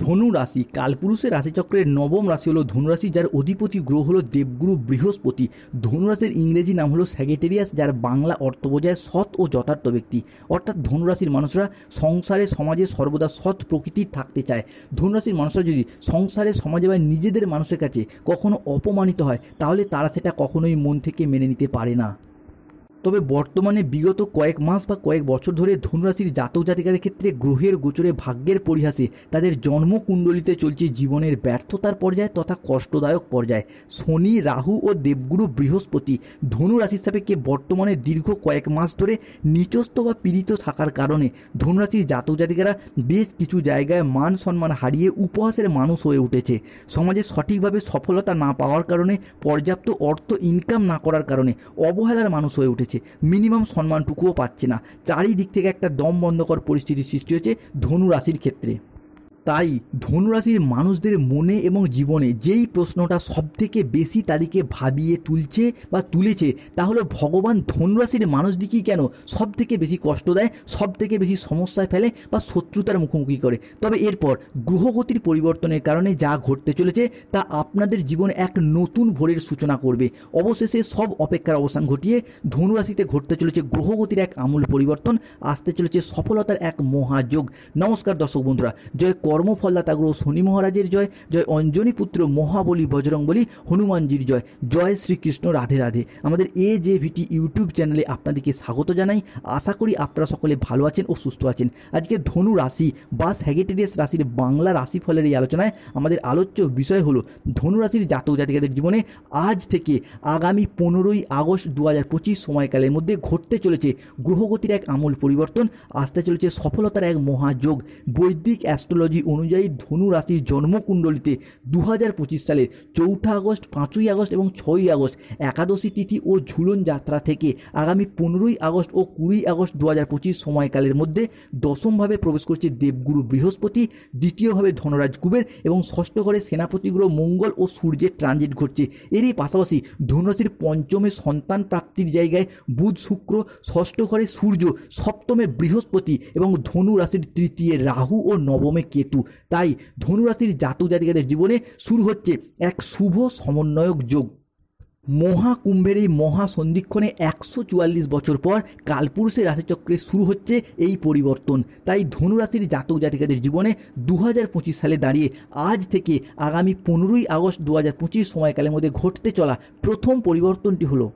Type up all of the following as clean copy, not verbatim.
ধনু রাশি কালপুরুষের রাশিচক্রের নবম রাশি হলো ধনুরাশি, যার অধিপতি গ্রহ হলো দেবগুরু বৃহস্পতি। ধনুরাশির ইংরেজি নাম হলো স্যাগিটেরিয়াস, যার বাংলা অর্থ বোঝায় সৎ ও যথার্থ ব্যক্তি। অর্থাৎ ধনুরাশির মানুষরা সংসারে সমাজে সর্বদা সৎ প্রকৃতির থাকতে চায়। ধনুরাশির মানুষরা যদি সংসারে সমাজে বা নিজেদের মানুষের কাছে কখনো অপমানিত হয়, তাহলে তারা সেটা কখনোই মন থেকে মেনে নিতে পারে না। তবে বর্তমানে বিগত কয়েক মাস বা কয়েক বছর ধরে ধনুরাশির জাতক জাতিকাদের ক্ষেত্রে গ্রহের গোচরে ভাগ্যের পরিহাসে তাদের জন্মকুণ্ডলিতে চলছে জীবনের ব্যর্থতার পর্যায় তথা কষ্টদায়ক পর্যায়। শনি, রাহু ও দেবগুরু বৃহস্পতি ধনুরাশির সাপেক্ষে বর্তমানে দীর্ঘ কয়েক মাস ধরে নিচস্থ বা পীড়িত থাকার কারণে ধনুরাশির জাতক জাতিকারা বেশ কিছু জায়গায় মান সম্মান হারিয়ে উপহাসের মানুষ হয়ে উঠেছে। সমাজে সঠিকভাবে সফলতা না পাওয়ার কারণে, পর্যাপ্ত অর্থ ইনকাম না করার কারণে অবহেলার মানুষ হয়ে উঠেছে। মিনিমাম সম্মানটুকুও পাচ্ছে না। চারিদিক থেকে একটা দম বন্ধকর পরিস্থিতির সৃষ্টি হয়েছে ধনু রাশির ক্ষেত্রে। তাই ধনুরাশির মানুষদের মনে এবং জীবনে যেই প্রশ্নটা সবথেকে বেশি তাদেরকে ভাবিয়ে তুলছে বা তুলেছে, তা হলো ভগবান ধনুরাশির মানুষদিকেই কেন সবথেকে বেশি কষ্ট দেয়, সবথেকে বেশি সমস্যায় ফেলে বা শত্রুতার মুখোমুখি করে। তবে এরপর গ্রহগতির পরিবর্তনের কারণে যা ঘটতে চলেছে তা আপনাদের জীবনে এক নতুন ভোরের সূচনা করবে। অবশেষে সব অপেক্ষার অবসান ঘটিয়ে ধনুরাশিতে ঘটতে চলেছে গ্রহগতির এক আমূল পরিবর্তন, আসতে চলেছে সফলতার এক মহাযোগ। নমস্কার দর্শক বন্ধুরা, জয় কর্মফলদাতা গ্রহ শনি মহারাজের জয়, জয় অঞ্জনী পুত্র মহাবলী বজরংবলী হনুমানজির জয়, জয় শ্রীকৃষ্ণ, রাধে রাধে। আমাদের AJVT ইউটিউব চ্যানেলে আপনাদেরকে স্বাগত জানাই। আশা করি আপনারা সকলে ভালো আছেন ও সুস্থ আছেন। আজকে ধনু রাশি বা স্যাগিটেরিয়াস রাশির বাংলা রাশিফলের এই আলোচনায় আমাদের আলোচ্য বিষয় হলো ধনু রাশির জাতক জাতিকাদের জীবনে আজ থেকে আগামী 15ই আগস্ট 2025 সময়কালের মধ্যে ঘটতে চলেছে গ্রহগতির এক আমূল পরিবর্তন, আসতে চলেছে সফলতার এক মহাযোগ। বৈদিক অ্যাস্ট্রোলজি অনুযায়ী ধনু রাশির জন্মকুণ্ডলিতে 2025 সালের 4 আগস্ট, 5ই আগস্ট এবং 6ই আগস্ট একাদশী তিথি ও ঝুলন যাত্রা থেকে আগামী 15ই আগস্ট ও 20ই আগস্ট 2025 সময়কালের মধ্যে দশমভাবে প্রবেশ করছে দেবগুরু বৃহস্পতি, দ্বিতীয়ভাবে ধনরাজ কুবের এবং ষষ্ঠ ঘরে সেনাপতি গ্রহ মঙ্গল ও সূর্যের ট্রানজিট ঘটছে। এরই পাশাপাশি ধনুরাশির পঞ্চমে সন্তান প্রাপ্তির জায়গায় বুধ শুক্র, ষষ্ঠ ঘরে সূর্য, সপ্তমে বৃহস্পতি এবং ধনু রাশির তৃতীয় রাহু ও নবমে কেতু। তাই ধনুরাশির জাতক জাতিকাদের জীবনে শুরু হচ্ছে এক শুভ সমন্বয়ক যোগ। মহাকুম্ভের এই মহাসন্ধিক্ষণে 144 বছর পর কালপুরুষের রাশিচক্রে শুরু হচ্ছে এই পরিবর্তন। তাই ধনুরাশির জাতক জাতিকাদের জীবনে 2025 সালে দাঁড়িয়ে আজ থেকে আগামী 15ই আগস্ট 2025 সময়কালের মধ্যে ঘটতে চলা প্রথম পরিবর্তনটি হলো,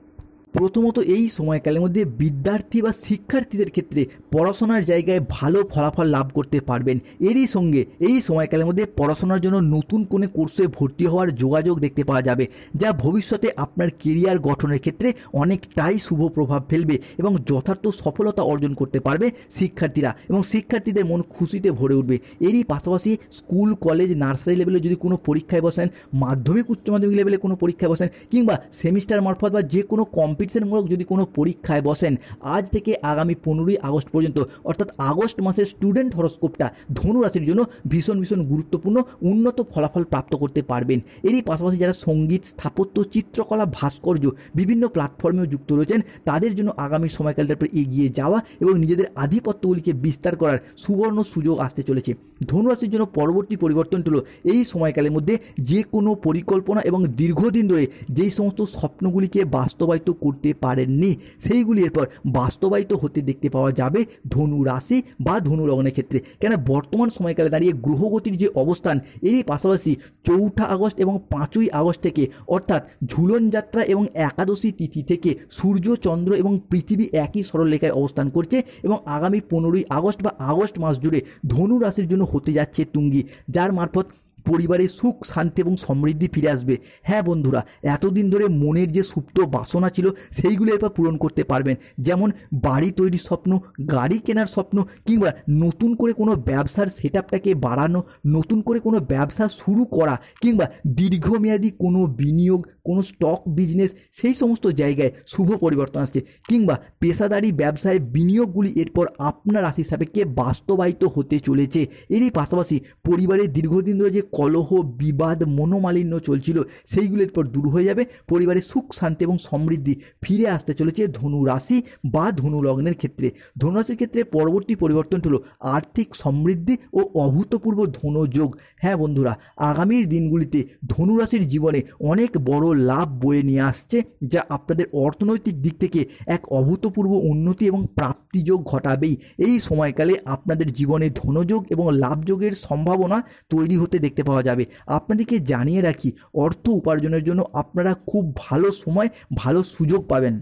প্রথমত এই সময়কালের মধ্যে বিদ্যার্থী বা শিক্ষার্থীদের ক্ষেত্রে পড়াশোনার জায়গায় ভালো ফলাফল লাভ করতে পারবেন। এরই সঙ্গে এই সময়কালের মধ্যে পড়াশোনার জন্য নতুন কোনো কোর্সে ভর্তি হওয়ার যোগাযোগ দেখতে পাওয়া যাবে, যা ভবিষ্যতে আপনার কেরিয়ার গঠনের ক্ষেত্রে অনেকটাই শুভ প্রভাব ফেলবে এবং যথার্থ সফলতা অর্জন করতে পারবে শিক্ষার্থীরা এবং শিক্ষার্থীদের মন খুশিতে ভরে উঠবে। এরই পাশাপাশি স্কুল, কলেজ, নার্সারি লেভেলে যদি কোনো পরীক্ষায় বসেন, মাধ্যমিক উচ্চ মাধ্যমিক লেভেলে কোনো পরীক্ষায় বসেন কিংবা সেমিস্টার মারফত বা যে কোনো কম্পিটিশনমূলক যদি কোনো পরীক্ষায় বসেন, আজ থেকে আগামী 15ই আগস্ট পর্যন্ত অর্থাৎ আগস্ট মাসের স্টুডেন্ট হরোস্কোপটা ধনু রাশির জন্য ভীষণ ভীষণ গুরুত্বপূর্ণ, উন্নত ফলাফল প্রাপ্ত করতে পারবেন। এরই পাশাপাশি যারা সঙ্গীত, স্থাপত্য, চিত্রকলা, ভাস্কর্য বিভিন্ন প্ল্যাটফর্মেও যুক্ত রয়েছেন, তাদের জন্য আগামী সময়কালটার পর এগিয়ে যাওয়া এবং নিজেদের আধিপত্যগুলিকে বিস্তার করার সুবর্ণ সুযোগ আসতে চলেছে। ধনুরাশির জন্য পরবর্তী পরিবর্তনটি হলো এই সময়কালের মধ্যে যে কোনো পরিকল্পনা এবং দীর্ঘদিন ধরে যেই সমস্ত স্বপ্নগুলিকে বাস্তবায়িত করতে পারেননি, সেইগুলি এরপর বাস্তবায়িত হতে দেখতে পাওয়া যাবে ধনু রাশি বা ধনু লগ্নের ক্ষেত্রে। কেন বর্তমান সময়কালে দাঁড়িয়ে গ্রহগতির যে অবস্থান, এরই পাশাপাশি 4 আগস্ট এবং 5ই আগস্ট থেকে অর্থাৎ ঝুলন যাত্রা এবং একাদশী তিথি থেকে সূর্য, চন্দ্র এবং পৃথিবী একই সরলরেখায় অবস্থান করছে এবং আগামী 15ই আগস্ট বা আগস্ট মাস জুড়ে ধনু রাশির জন্য হতে যাচ্ছে তুঙ্গি, যার মারফত পরিবারে সুখ, শান্তি এবং সমৃদ্ধি ফিরে আসবে। হ্যাঁ বন্ধুরা, এতদিন ধরে মনের যে সুপ্ত বাসনা ছিল সেইগুলো এরপর পূরণ করতে পারবেন। যেমন বাড়ি তৈরির স্বপ্ন, গাড়ি কেনার স্বপ্ন কিংবা নতুন করে কোনো ব্যবসার সেটআপটাকে বাড়ানো, নতুন করে কোনো ব্যবসা শুরু করা কিংবা দীর্ঘমেয়াদী কোনো বিনিয়োগ, কোনো স্টক বিজনেস, সেই সমস্ত জায়গায় শুভ পরিবর্তন আসছে কিংবা পেশাদারি ব্যবসায় বিনিয়োগগুলি এরপর আপনার রাশির সাপেক্ষে বাস্তবায়িত হতে চলেছে। এরই পাশাপাশি পরিবারের দীর্ঘদিন ধরে যে কলহ, বিবাদ, মনোমালিন্য চলছিল সেইগুলো এরপর দূর হয়ে যাবে। পরিবারে সুখ, শান্তি এবং সমৃদ্ধি ফিরে আসতে চলেছে ধনু রাশি বা ধনু লগ্নের ক্ষেত্রে। ধনুরাশির ক্ষেত্রে পরবর্তী পরিবর্তন হলো আর্থিক সমৃদ্ধি ও অভূতপূর্ব ধনযোগ। হ্যাঁ বন্ধুরা, আগামীর দিনগুলিতে ধনুরাশির জীবনে অনেক বড় লাভ বয়ে নিয়ে আসছে, যা আপনাদের অর্থনৈতিক দিক থেকে এক অভূতপূর্ব উন্নতি এবং প্রাপ্তিযোগ ঘটাবেই। এই সময়কালে আপনাদের জীবনে ধনযোগ এবং লাভযোগের সম্ভাবনা তৈরি হতে দেখতে পাওয়া যাবে। আপনাদেরকে জানিয়ে রাখি, অর্থ উপার্জনের জন্য আপনারা খুব ভালো সময়, ভালো সুযোগ পাবেন।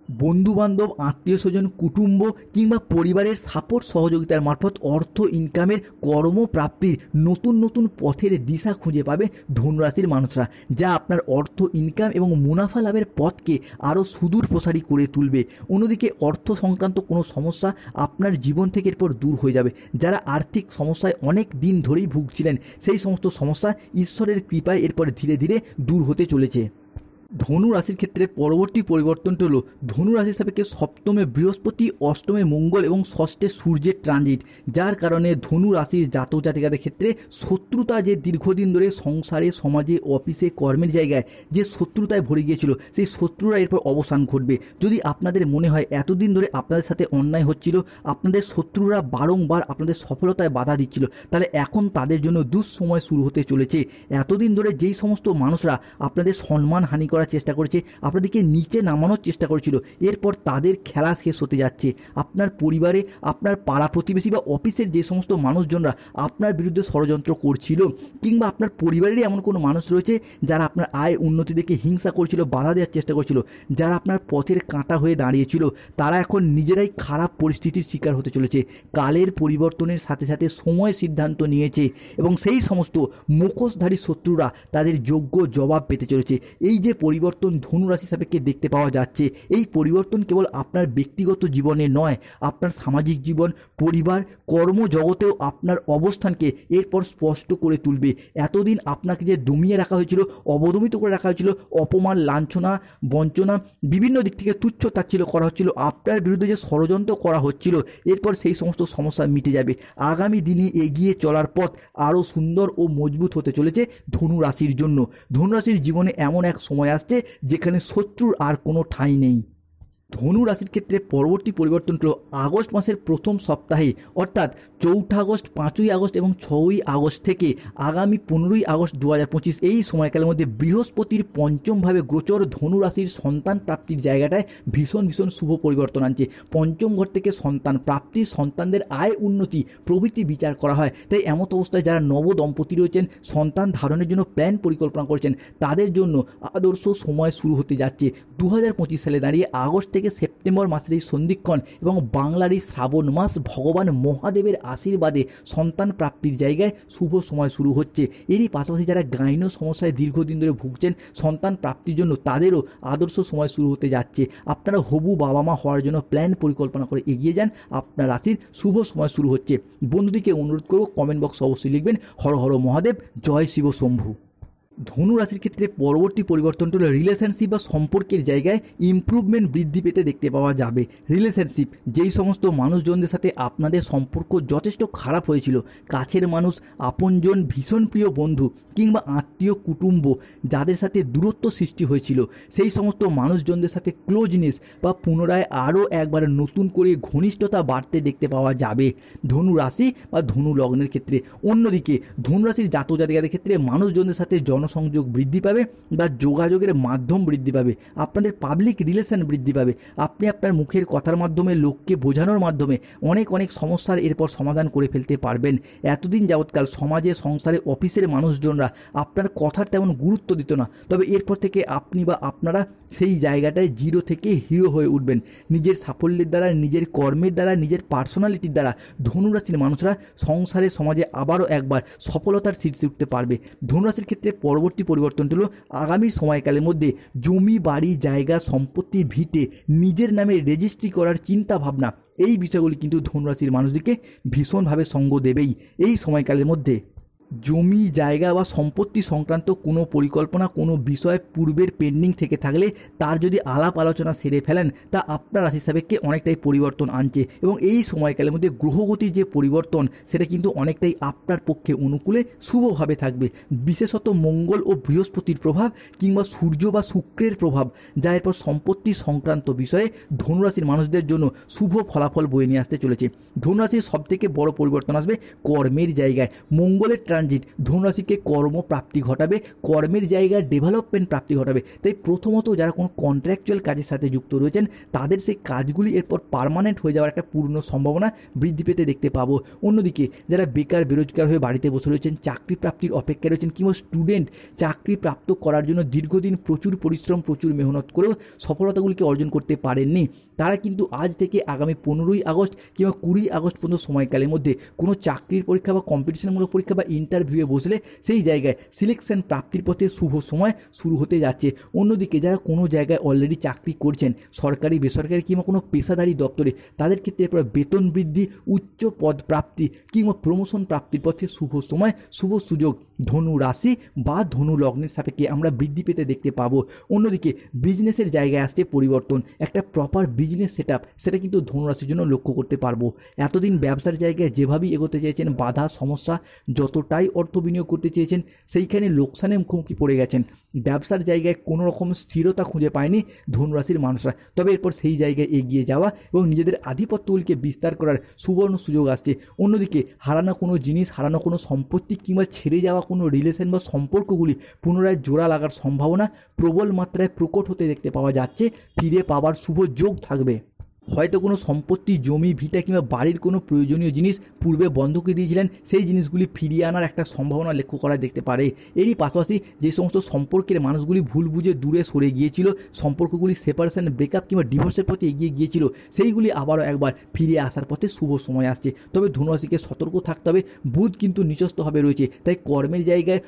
বন্ধুবান্ধব, আত্মীয় স্বজন, কুটুম্ব কিংবা পরিবারের সাপোর্ট সহযোগিতার মারফত অর্থ ইনকামের, কর্মপ্রাপ্তির নতুন নতুন পথের দিশা খুঁজে পাবে ধনুরাশির মানুষরা, যা আপনার অর্থ ইনকাম এবং মুনাফা লাভের পথকে আরও সুদূর প্রসারী করে তুলবে। অন্যদিকে অর্থ সংক্রান্ত কোনো সমস্যা আপনার জীবন থেকে এরপর দূর হয়ে যাবে। যারা আর্থিক সমস্যায় অনেক দিন ধরেই ভুগছিলেন, সেই সমস্ত সমস্যা ঈশ্বরের কৃপায় এরপর ধীরে ধীরে দূর হতে চলেছে। ধনু রাশির ক্ষেত্রে পরবর্তী পরিবর্তনটি হলো ধনু রাশির সাপেক্ষে সপ্তমে বৃহস্পতি, অষ্টমে মঙ্গল এবং ষষ্ঠে সূর্যের ট্রানজিট, যার কারণে ধনু রাশির জাতক জাতিকাদের ক্ষেত্রে শত্রুতা, যে দীর্ঘদিন ধরে সংসারে, সমাজে, অফিসে, কর্মের জায়গায় যে শত্রুতায় ভরে গিয়েছিল, সেই শত্রুরা এরপর অবসান ঘটবে। যদি আপনাদের মনে হয় এতদিন ধরে আপনাদের সাথে অন্যায় হচ্ছিল, আপনাদের শত্রুরা বারংবার আপনাদের সফলতায় বাধা দিচ্ছিল, তাহলে এখন তাদের জন্য দুঃসময় শুরু হতে চলেছে। এতদিন ধরে যেই সমস্ত মানুষরা আপনাদের সম্মান হানি করার চেষ্টা করেছে, আপনাদেরকে নিচে নামানোর চেষ্টা করেছিল, এরপর তাদের খেলা শেষ হতে যাচ্ছে। আপনার পরিবারে, আপনার পাড়া প্রতিবেশী বা অফিসের যে সমস্ত মানুষজনরা আপনার বিরুদ্ধে ষড়যন্ত্র করছিল, কিংবা আপনার পরিবারেরই এমন কোনো মানুষ রয়েছে যারা আপনার আয় উন্নতি দেখে হিংসা করছিল, বাধা দেওয়ার চেষ্টা করছিল, যারা আপনার পথের কাঁটা হয়ে দাঁড়িয়েছিল, তারা এখন নিজেরাই খারাপ পরিস্থিতির শিকার হতে চলেছে। কালের পরিবর্তনের সাথে সাথে সময় সিদ্ধান্ত নিয়েছে এবং সেই সমস্ত মুখোশধারী শত্রুরা তাদের যোগ্য জবাব পেতে চলেছে। এই যে পরিবর্তন ধনুরাশি সাপেক্ষে দেখতে পাওয়া যাচ্ছে, এই পরিবর্তন কেবল আপনার ব্যক্তিগত জীবনে নয়, আপনার সামাজিক জীবন, পরিবার, কর্মজগতেও আপনার অবস্থানকে এরপর স্পষ্ট করে তুলবে। এতদিন আপনাকে যে দমিয়ে রাখা হয়েছিল, অবদমিত করে রাখা হয়েছিল, অপমান, লাঞ্ছনা, বঞ্চনা, বিভিন্ন দিক থেকে তুচ্ছ তাচ্ছিল্য করা হচ্ছিল, আপনার বিরুদ্ধে যে ষড়যন্ত্র করা হচ্ছিল, এরপর সেই সমস্ত সমস্যা মিটে যাবে। আগামী দিনে এগিয়ে চলার পথ আরও সুন্দর ও মজবুত হতে চলেছে ধনুরাশির জন্য। ধনুরাশির জীবনে এমন এক সময় আসছে যেখানে শত্রুর আর কোনো ঠাঁই নেই। ধনু রাশির ক্ষেত্রে পরবর্তী পরিবর্তন হলো আগস্ট মাসের প্রথম সপ্তাহে, অর্থাৎ 4 আগস্ট, 5 আগস্ট এবং 6 আগস্ট থেকে আগামী 15 আগস্ট 2025 এই সময়কালের মধ্যে বৃহস্পতির পঞ্চমভাবে গোচর ধনু রাশির সন্তান প্রাপ্তির জায়গাটায় ভীষণ ভীষণ শুভ পরিবর্তন আনছে। পঞ্চম ঘর থেকে সন্তান প্রাপ্তি, সন্তানদের আয় উন্নতি প্রভৃতি বিচার করা হয়। তাই এমত অবস্থায় যারা নব দম্পতি রয়েছেন, সন্তান ধারণের জন্য প্ল্যান পরিকল্পনা করছেন, তাদের জন্য আদর্শ সময় শুরু হতে যাচ্ছে। 2025 সালে দাঁড়িয়ে আগস্ট থেকে সেপ্টেম্বর মাসের এই সন্ধিক্ষণ এবং বাংলার এই শ্রাবণ মাস ভগবান মহাদেবের আশীর্বাদে সন্তান প্রাপ্তির জায়গায় শুভ সময় শুরু হচ্ছে। এরই পাশাপাশি যারা গাইনো সমস্যায় দীর্ঘদিন ধরে ভুগছেন, সন্তান প্রাপ্তির জন্য তাদেরও আদর্শ সময় শুরু হতে যাচ্ছে। আপনারা হবু বাবা মা হওয়ার জন্য প্ল্যান পরিকল্পনা করে এগিয়ে যান, আপনার রাশির শুভ সময় শুরু হচ্ছে। বন্ধুদিকে অনুরোধ করব, কমেন্ট বক্স অবশ্যই লিখবেন হর হর মহাদেব, জয় শিব শম্ভু। ধনু রাশির ক্ষেত্রে পরবর্তী পরিবর্তনটা হলো রিলেশনশিপ বা সম্পর্কের জায়গায় ইমপ্রুভমেন্ট বৃদ্ধি পেতে দেখতে পাওয়া যাবে। রিলেশনশিপ, যেই সমস্ত মানুষজনদের সাথে আপনাদের সম্পর্ক যথেষ্ট খারাপ হয়েছিল, কাছের মানুষ, আপনজন, ভীষণ প্রিয় বন্ধু কিংবা আত্মীয় কুটুম্ব যাদের সাথে দূরত্ব সৃষ্টি হয়েছিল, সেই সমস্ত মানুষজনদের সাথে ক্লোজনেস বা পুনরায় আরও একবার নতুন করে ঘনিষ্ঠতা বাড়তে দেখতে পাওয়া যাবে ধনু রাশি বা ধনু লগ্নের ক্ষেত্রে। অন্যদিকে ধনু রাশির জাতক জাতিকাদের ক্ষেত্রে মানুষজনদের সাথে জনসংযোগ বৃদ্ধি পাবে বা যোগাযোগের মাধ্যম বৃদ্ধি পাবে, আপনাদের পাবলিক রিলেশন বৃদ্ধি পাবে। আপনি আপনার মুখের কথার মাধ্যমে, লোককে বোঝানোর মাধ্যমে অনেক অনেক সমস্যার এরপর সমাধান করে ফেলতে পারবেন। এতদিন যাবৎকাল সমাজে, সংসারে, অফিসের মানুষজনরা আপনার কথার তেমন গুরুত্ব দিত না, তবে এরপর থেকে আপনি বা আপনারা সেই জায়গাটায় জিরো থেকে হিরো হয়ে উঠবেন। নিজের সাফল্যের দ্বারা, নিজের কর্মের দ্বারা, নিজের পার্সোনালিটির দ্বারা ধনুরাশির মানুষরা সংসারে, সমাজে আবারও একবার সফলতার শীর্ষে উঠতে পারবে। ধনুরাশির ক্ষেত্রে পরবর্তী পরিবর্তনটি হলো আগামী সময়কালের মধ্যে জমি, বাড়ি, জায়গা, সম্পত্তি, ভিটে নিজের নামে রেজিস্ট্রি করার চিন্তা ভাবনা, এই বিষয়গুলি কিন্তু ধনুরাশির মানুষদেরকে ভীষণভাবে সঙ্গ দেবেই এই সময়কালের মধ্যে। জমি জায়গা বা সম্পত্তি সংক্রান্ত কোনো পরিকল্পনা, কোনো বিষয় পূর্বের পেন্ডিং থেকে থাকলে তার যদি আলাপ আলোচনা সেরে ফেলেন, তা আপনার রাশি সাপেক্ষে অনেকটাই পরিবর্তন আনছে। এবং এই সময়কালের মধ্যে গ্রহগতির যে পরিবর্তন, সেটা কিন্তু অনেকটাই আপনার পক্ষে অনুকূলে শুভভাবে থাকবে। বিশেষত মঙ্গল ও বৃহস্পতির প্রভাব কিংবা সূর্য বা শুক্রের প্রভাব, যা এরপর সম্পত্তি সংক্রান্ত বিষয়ে ধনুরাশির মানুষদের জন্য শুভ ফলাফল বয়ে নিয়ে আসতে চলেছে। ধনুরাশির সবথেকে বড় পরিবর্তন আসবে কর্মের জায়গায়। মঙ্গলের ট্রানজিট ধনুরাশিকে কর্মপ্রাপ্তি ঘটাবে, কর্মের জায়গায় ডেভেলপমেন্ট প্রাপ্তি ঘটাবে। তাই প্রথমত যারা কোনো কন্ট্রাকচুয়াল কাজের সাথে যুক্ত রয়েছেন, তাদের সেই কাজগুলি এরপর পার্মানেন্ট হয়ে যাওয়ার একটা পূর্ণ সম্ভাবনা বৃদ্ধি পেতে দেখতে পাবো। অন্যদিকে যারা বেকার বেরোজগার হয়ে বাড়িতে বসে রয়েছেন, চাকরি প্রাপ্তির অপেক্ষায় রয়েছেন, কিংবা স্টুডেন্ট চাকরি প্রাপ্ত করার জন্য দীর্ঘদিন প্রচুর পরিশ্রম, প্রচুর মেহনত করেও সফলতাগুলিকে অর্জন করতে পারেননি, তারা কিন্তু আজ থেকে আগামী 15ই আগস্ট কিংবা 20 আগস্ট পর্যন্ত সময়কালের মধ্যে কোনো চাকরির পরীক্ষা বা কম্পিটিশনমূলক পরীক্ষা বা ইন্টারভিউয়ে বসলে সেই জায়গায় সিলেকশন প্রাপ্তির পথে শুভ সময় শুরু হতে যাচ্ছে। অন্যদিকে যারা কোনো জায়গায় অলরেডি চাকরি করছেন, সরকারি বেসরকারি কিংবা কোনো পেশাদারি দপ্তরে, তাদের ক্ষেত্রে এরপর বেতন বৃদ্ধি, উচ্চ পদ প্রাপ্তি কিংবা প্রমোশন প্রাপ্তির পথে শুভ সময়, শুভ সুযোগ ধনু রাশি বা ধনু লগ্নের সাপেক্ষে আমরা বৃদ্ধি পেতে দেখতে পাবো। অন্যদিকে বিজনেসের জায়গায় আসছে পরিবর্তন, একটা প্রপার বিজনেস সেটআপ, সেটা কিন্তু ধনুরাশির জন্য লক্ষ্য করতে পারবো। এতদিন ব্যবসার জায়গায় যেভাবেই এগোতে চেয়েছেন, বাধা সমস্যা, যতটাই অর্থ বিনিয়োগ করতে চেয়েছেন, সেইখানে লোকসানের মুখোমুখি পড়ে গেছেন। ব্যবসার জায়গায় কোনো রকম স্থিরতা খুঁজে পায়নি ধনুরাশির মানুষরা। তবে এরপর সেই জায়গায় এগিয়ে যাওয়া এবং নিজেদের আধিপত্যগুলিকে বিস্তার করার সুবর্ণ সুযোগ আসছে। অন্যদিকে হারানো কোনো জিনিস, হারানো কোনো সম্পত্তি কিংবা ছেড়ে যাওয়া কোনো রিলেশন বা সম্পর্কগুলি পুনরায় জোড়া লাগার সম্ভাবনা প্রবল মাত্রায় প্রকট হতে দেখতে পাওয়া যাচ্ছে। ফিরে পাওয়ার শুভ যোগ থাকবে। হয়তো কোনো সম্পত্তি, জমি, ভিটা কিংবা বাড়ির কোনো প্রয়োজনীয় জিনিস পূর্বে বন্ধকে দিয়েছিলেন, সেই জিনিসগুলি ফিরিয়ে আনার একটা সম্ভাবনা লক্ষ্য করা দেখতে পারে। এরই পাশাপাশি যে সমস্ত সম্পর্কের মানুষগুলি ভুল বুঝে দূরে সরে গিয়েছিল, সম্পর্কগুলি সেপারেশন, ব্রেকআপ কিংবা ডিভোর্সের পথে এগিয়ে গিয়েছিল, সেইগুলি আবারও একবার ফিরে আসার পথে শুভ সময় আসছে। তবে ধনুরাশিকে সতর্ক থাকতে হবে, বুধ কিন্তু নিচস্থভাবে রয়েছে। তাই কর্মের জায়গায়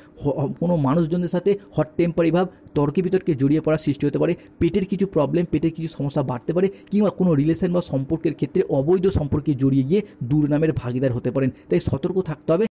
কোনো মানুষজনদের সাথে হট টেম্পারি ভাব, তর্কে বিতর্কে জড়িয়ে পড়ার সৃষ্টি হতে পারে। পেটের কিছু প্রবলেম, পেটের কিছু সমস্যা বাড়তে পারে, কিংবা কোনো রিলেশন বা সম্পর্কের ক্ষেত্রে অবৈধ সম্পর্কে জড়িয়ে গিয়ে দুর্নামের ভাগিদার হতে পারেন। তাই সতর্ক থাকতে হবে।